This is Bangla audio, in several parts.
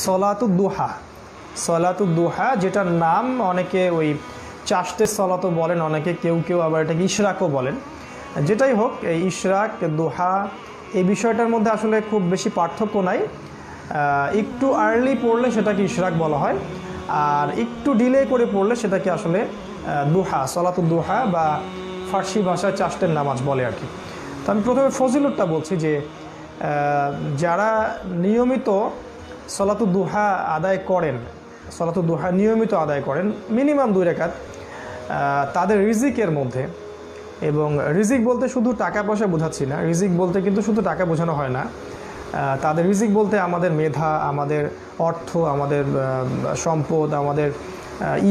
সলাতুদ্দুহা, সলাতুদ্দুহা যেটার নাম অনেকে ওই চাষতের সলাতও বলেন, অনেকে কেউ কেউ আবার এটাকে ইশরাকও বলেন। যেটাই হোক, এই ইশরাক দোহা এই বিষয়টার মধ্যে আসলে খুব বেশি পার্থক্য নাই। একটু আর্লি পড়লে সেটাকে ইশরাক বলা হয়, আর একটু ডিলে করে পড়লে সেটাকে আসলে দোহা, সলাতুদ্দোহা বা ফার্সি ভাষায় চাষতের নামাজ বলে আর কি। তো আমি প্রথমে ফজিলতটা বলছি যে যারা নিয়মিত সলাতুদ্দোহা আদায় করেন, সলাতুদ্দোহা নিয়মিত আদায় করেন মিনিমাম 2 রাকাত, তাদের রিজিকের মধ্যে, এবং রিজিক বলতে শুধু টাকা পয়সা বোঝাচ্ছি না, রিজিক বলতে কিন্তু শুধু টাকা বোঝানো হয় না। তাদের রিজিক বলতে আমাদের মেধা, আমাদের অর্থ, আমাদের সম্পদ, আমাদের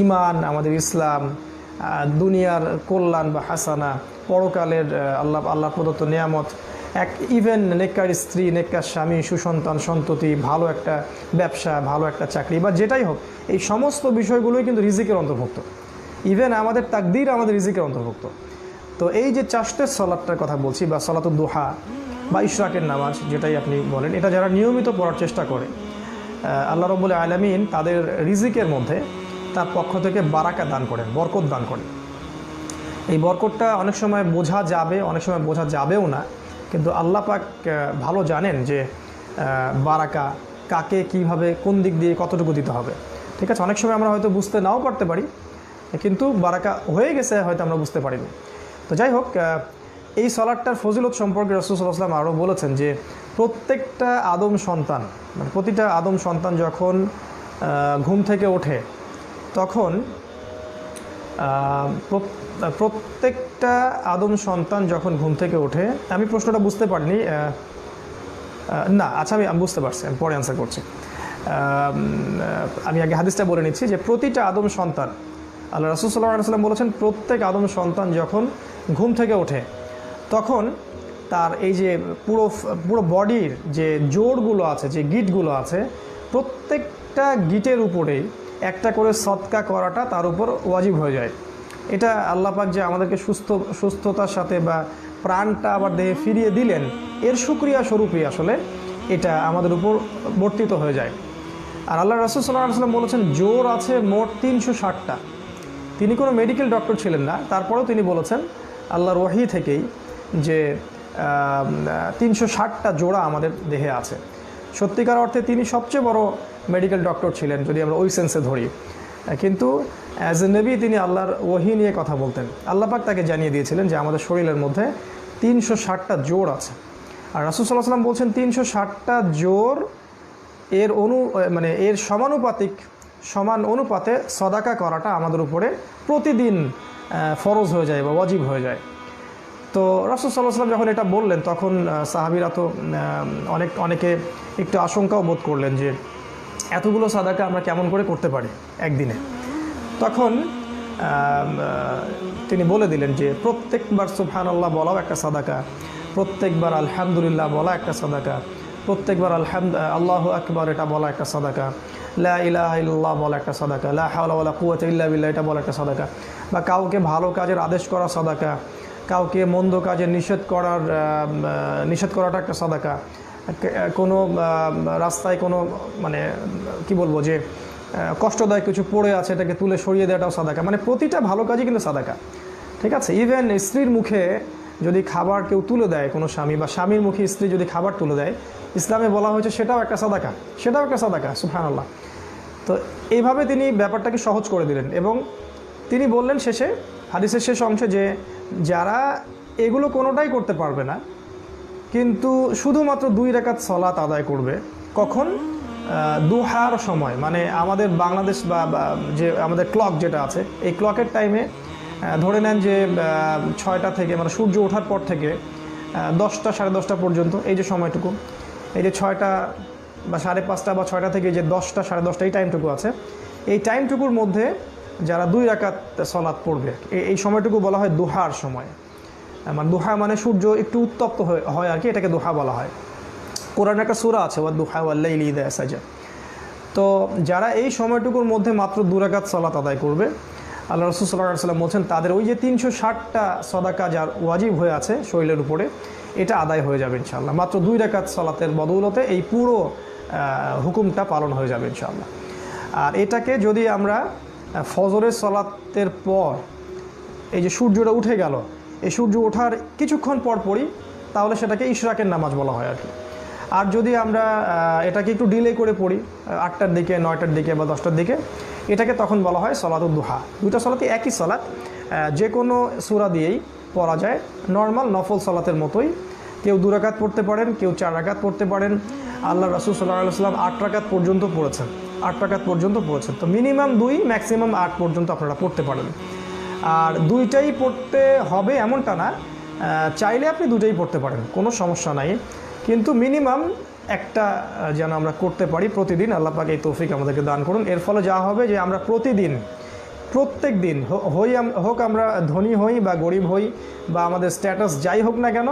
ঈমান, আমাদের ইসলাম, দুনিয়ার কল্যাণ বা হাসানা, পরকালের আল্লাহ প্রদত্ত নিয়ামত, ইভেন নেককার স্ত্রী, নেককার স্বামী, সুসন্তান সন্ততি, ভালো একটা ব্যবসা, ভালো একটা চাকরি বা যেটাই হোক, এই সমস্ত বিষয়গুলোই কিন্তু রিজিকের অন্তর্ভুক্ত। ইভেন আমাদের তাকদীর আমাদের রিজিকের অন্তর্ভুক্ত। তো এই যে চাষতের সলাতটার কথা বলছি বা সলাতুদ্দোহা বা ইশরাকের নামাজ যেটাই আপনি বলেন, এটা যারা নিয়মিত পড়ার চেষ্টা করে, আল্লাহ রাব্বুল আলামিন তাদের রিজিকের মধ্যে তার পক্ষ থেকে বারাকা দান করেন, বরকত দান করেন। এই বরকতটা অনেক সময় বোঝা যাবে, অনেক সময় বোঝা যাবেও না, কিন্তু আল্লাহ পাক ভালো জানেন যে বারাকা কাকে কিভাবে কোন দিক দিয়ে কতটুকু দিতে হবে। ঠিক আছে, অনেক সময় আমরা হয়তো বুঝতে নাও পারতে পারি, কিন্তু বারাকা হয়ে গেছে হয়তো আমরা বুঝতে পারিনি। তো যাই হোক, এই সালাতটার ফজিলত সম্পর্কে রাসূল সাল্লাল্লাহু আলাইহি ওয়াসাল্লাম আরও বলেছেন যে প্রত্যেকটা আদম সন্তান, মানে প্রতিটা আদম সন্তান যখন ঘুম থেকে ওঠে, তখন প্রত্যেকটা আদম সন্তান যখন ঘুম থেকে ওঠে, আমি প্রশ্নটা বুঝতে পারিনি, না আচ্ছা আমি বুঝতে পারছি, আমি পরে অ্যান্সার করছি। আমি আগে হাদিসটা বলে নিচ্ছি যে প্রতিটা আদম সন্তান, আল্লাহ রাসূল সাল্লাল্লাহু আলাইহি ওয়াসাল্লাম বলেছেন প্রত্যেক আদম সন্তান যখন ঘুম থেকে ওঠে, তখন তার এই যে পুরো বডির যে জোড়গুলো আছে, যে গিঁটগুলো আছে, প্রত্যেকটা গিঁটের উপরেই একটা করে সদকা করাটা তার উপর ওয়াজিব হয়ে যায়। এটা আল্লাহ পাক যে আমাদেরকে সুস্থতার সাথে বা প্রাণটা আবার দেহে ফিরিয়ে দিলেন, এর শুকরিয়া স্বরূপই আসলে এটা আমাদের উপর বর্তিত হয়ে যায়। আর আল্লাহ রাসূল সাল্লাল্লাহু আলাইহি ওয়াসাল্লাম বলেছেন জোর আছে মোট 360টা। তিনি কোনো মেডিকেল ডক্টর ছিলেন না, তারপরেও তিনি বলেছেন আল্লাহর ওয়াহি থেকেই যে 360টা জোড়া আমাদের দেহে আছে। সত্যিকার অর্থে তিনি সবচেয়ে বড় মেডিকেল ডক্টর ছিলেন যদি আমরা ওই সেন্সে ধরি, কিন্তু অ্যাজ এ নবী তিনি আল্লাহর ওয়াহি নিয়ে কথা বলতেন। আল্লাহ পাক তাকে জানিয়ে দিয়েছিলেন যে আমাদের শরীরের মধ্যে 360টা জোড় আছে। আর রাসূল সাল্লাল্লাহু আলাইহি ওয়াসাল্লাম বলছেন 360টা জোড় এর সমান অনুপাতে সদাকা করাটা আমাদের উপরে প্রতিদিন ফরজ হয়ে যায় বা ওয়াজিব হয়ে যায়। তো রাসূল সাল্লাল্লাহু আলাইহি ওয়াসাল্লাম যখন এটা বললেন, তখন সাহাবীরা তো অনেকে একটু আশঙ্কাও বোধ করলেন যে এতগুলো সাদাকা আমরা কেমন করে করতে পারি একদিনে। তখন তিনি বলে দিলেন যে প্রত্যেকবার সুবহানাল্লাহ বলাও একটা সাদাকা, প্রত্যেকবার আলহামদুলিল্লাহ বলা একটা সাদাকা, প্রত্যেকবার আল্লাহু আকবার এটা বলা একটা সাদাকা, লা ইলাহা ইল্লাল্লাহ বলা একটা সাদাকা, লা হাওলা ওয়ালা কুওয়াতা ইল্লা বিল্লাহ এটা বলা একটা সাদাকা, বা কাউকে ভালো কাজের আদেশ করা সাদাকা, কাউকে মন্দ কাজে নিষেধ করাটা একটা সাদাকা, কোনো রাস্তায় কোনো কি বলবো যে কষ্টদায়ক কিছু পড়ে আছে এটাকে তুলে সরিয়ে দেওয়াটাও সাদাকা। মানে প্রতিটা ভালো কাজই কিন্তু সাদাকা। ঠিক আছে, ইভেন স্ত্রীর মুখে যদি খাবার কেউ তুলে দেয়, কোনো স্বামী বা স্বামীর মুখে স্ত্রী যদি খাবার তুলে দেয়, ইসলামে বলা হয়েছে সেটাও একটা সাদাকা, সুবহানাল্লাহ। তো এইভাবে তিনি ব্যাপারটাকে সহজ করে দিলেন, এবং তিনি বললেন শেষে, হাদিসের শেষ অংশে, যে যারা এগুলো কোনোটাই করতে পারবে না, কিন্তু শুধুমাত্র 2 রাকাত সালাত আদায় করবে, কখন? দুহার সময়, মানে আমাদের বাংলাদেশ বা যে আমাদের ক্লক যেটা আছে, এই ক্লকের টাইমে ধরে নেন যে 6টা থেকে, মানে সূর্য ওঠার পর থেকে 10টা সাড়ে 10টা পর্যন্ত, এই যে সময়টুকু, এই যে 6টা বা 5:30 বা 6টা থেকে যে 10টা সাড়ে 10টা এই টাইমটুকু আছে, এই টাইমটুকুর মধ্যে যারা 2 রাকাত সালাত পড়বে, এই সময়টুকু বলা হয় দুহার সময়। মানে দুহা মানে সূর্য একটু উত্তপ্ত হয় আর কি, এটাকে দুহা বলা হয়। কোরআনে একটা সূরা আছে ওয়া দুহা ওয়াল লাইলি ইযা সাজা। তো যারা এই সময়টুকুর মধ্যে মাত্র 2 রাকাত সালাত আদায় করবে, আল্লাহ রাসূল সাল্লাল্লাহু আলাইহি ওয়াসাল্লাম বলছেন তাদের ওই যে 360টা সাদাকা যার ওয়াজিব হয়ে আছে শরীরের উপরে, এটা আদায় হয়ে যাবে ইনশাআল্লাহ, মাত্র 2 রাকাত সালাতের বদৌলতে। এই পুরো হুকুমটা পালন হয়ে যাবে ইনশাআল্লাহ। আর এটাকে যদি আমরা ফজরের সলাতের পর এই যে সূর্যটা উঠে গেল, এই সূর্য ওঠার কিছুক্ষণ পর পরই, তাহলে সেটাকে ইশরাকের নামাজ বলা হয় আর কি। আর যদি আমরা এটাকে একটু ডিলে করে পড়ি 8টার দিকে, 9টার দিকে বা 10টার দিকে, এটাকে তখন বলা হয় সলাতুদ দুহা। দুইটা সলাতই একই সলাত, যে কোনো সূরা দিয়েই পড়া যায়, নর্মাল নফল সলাতের মতোই। কেউ 2 রাকাত পড়তে পারেন, কেউ 4 রাকাত পড়তে পারেন। আল্লাহ রাসূল সাল্লাল্লাহু আলাইহি ওয়াসাল্লাম 8 রাকাত পর্যন্ত পড়েছেন, 8 রাকাত পর্যন্ত পড়েছেন। তো মিনিমাম 2, ম্যাক্সিমাম 8 পর্যন্ত আপনারা পড়তে পারেন। আর দুইটাই পড়তে হবে এমনটা না, চাইলে আপনি দুটোই পড়তে পারেন, কোনো সমস্যা নাই। কিন্তু মিনিমাম একটা যেন আমরা করতে পারি প্রতিদিন। আল্লাহ পাক এই তৌফিক আমাদেরকে দান করুন। এর ফলে যা হবে যে আমরা প্রতিদিন, প্রত্যেক দিন হোক আমরা ধনী হই বা গরিব হই বা আমাদের স্ট্যাটাস যাই হোক না কেন,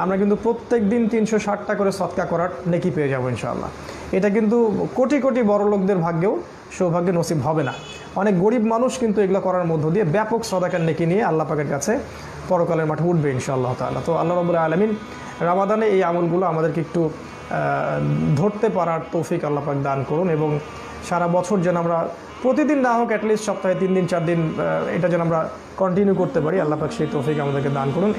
আমরা কিন্তু প্রত্যেক দিন 360টা করে সদকা করার নেকি পেয়ে যাবো ইনশাআল্লাহ। এটা কিন্তু কোটি কোটি বড় লোকদের ভাগ্যেও সৌভাগ্য নসিব হবে না। অনেক গরিব মানুষ কিন্তু এগুলো করার মধ্য দিয়ে ব্যাপক সদাকার নেকি নিয়ে আল্লাহ পাকের কাছে পরকালের মাঠে উঠবে ইনশাআল্লাহ তাআলা। তো আল্লাহ রাব্বুল আলামিন রমাদানে এই আমলগুলো আমাদেরকে একটু ধরতে পারার তৌফিক আল্লাহ পাক দান করুন, এবং সারা বছর যেন আমরা প্রতিদিন না হোক অ্যাটলিস্ট সপ্তাহে 3 দিন 4 দিন এটা যেন আমরা কন্টিনিউ করতে পারি। আল্লাহ পাক সেই তৌফিক আমাদেরকে দান করুন।